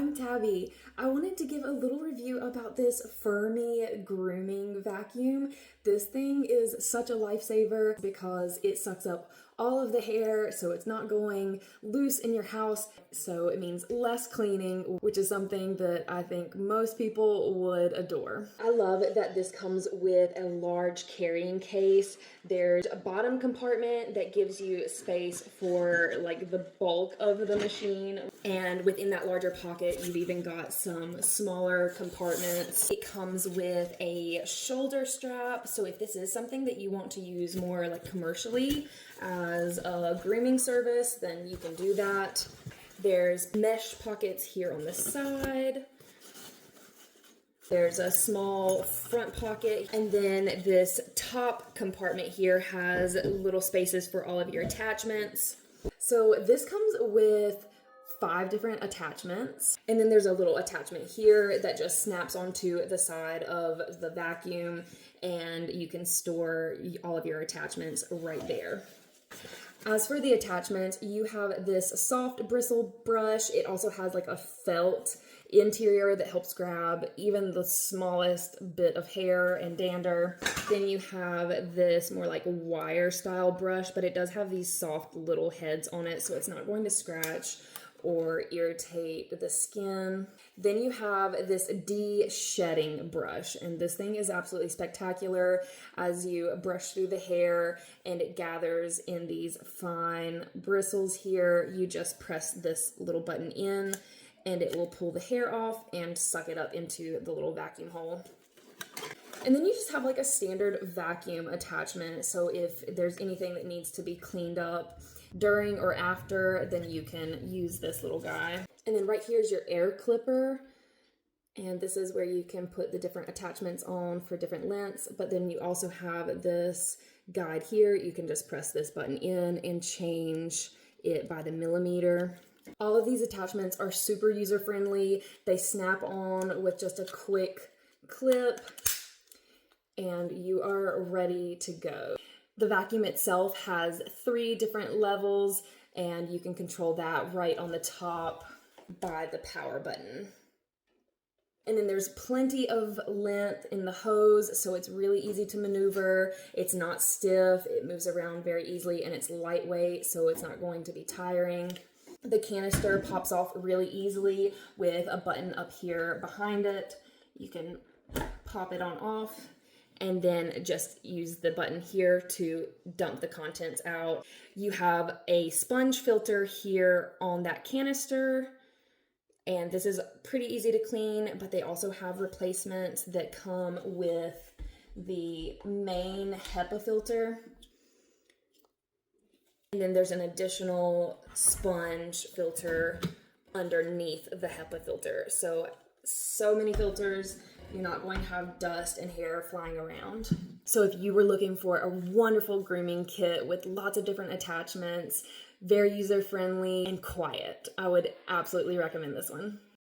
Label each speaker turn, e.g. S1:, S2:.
S1: I'm Tabby. I wanted to give a little review about this furMe grooming vacuum. This thing is such a lifesaver because it sucks up all of the hair, so it's not going loose in your house, so it means less cleaning, which is something that I think most people would adore. I love that this comes with a large carrying case. There's a bottom compartment that gives you space for like the bulk of the machine, and within that larger pocket you've even got some smaller compartments. It comes with a shoulder strap, so if this is something that you want to use more like commercially as a grooming service, then you can do that. There's mesh pockets here on the side. There's a small front pocket, and then this top compartment here has little spaces for all of your attachments. So this comes with 5 different attachments, and then there's a little attachment here that just snaps onto the side of the vacuum, and you can store all of your attachments right there. As for the attachment, you have this soft bristle brush. It also has like a felt interior that helps grab even the smallest bit of hair and dander. Then you have this more like wire style brush, but it does have these soft little heads on it, so it's not going to scratch or irritate the skin. Then you have this de-shedding brush, and this thing is absolutely spectacular. As you brush through the hair and it gathers in these fine bristles here, you just press this little button in and it will pull the hair off and suck it up into the little vacuum hole. And then you just have like a standard vacuum attachment, so if there's anything that needs to be cleaned up during or after, then you can use this little guy. And then right here is your air clipper, and this is where you can put the different attachments on for different lengths. But then you also have this guide here. You can just press this button in and change it by the millimeter. All of these attachments are super user-friendly. They snap on with just a quick clip, and you are ready to go. The vacuum itself has 3 different levels, and you can control that right on the top by the power button. And then there's plenty of length in the hose, so it's really easy to maneuver. It's not stiff, it moves around very easily, and it's lightweight, so it's not going to be tiring. The canister pops off really easily with a button up here behind it. You can pop it on off, and then just use the button here to dump the contents out. You have a sponge filter here on that canister, and this is pretty easy to clean, but they also have replacements that come with the main HEPA filter. And then there's an additional sponge filter underneath the HEPA filter. So many filters. You're not going to have dust and hair flying around. So if you were looking for a wonderful grooming kit with lots of different attachments, very user-friendly and quiet, I would absolutely recommend this one.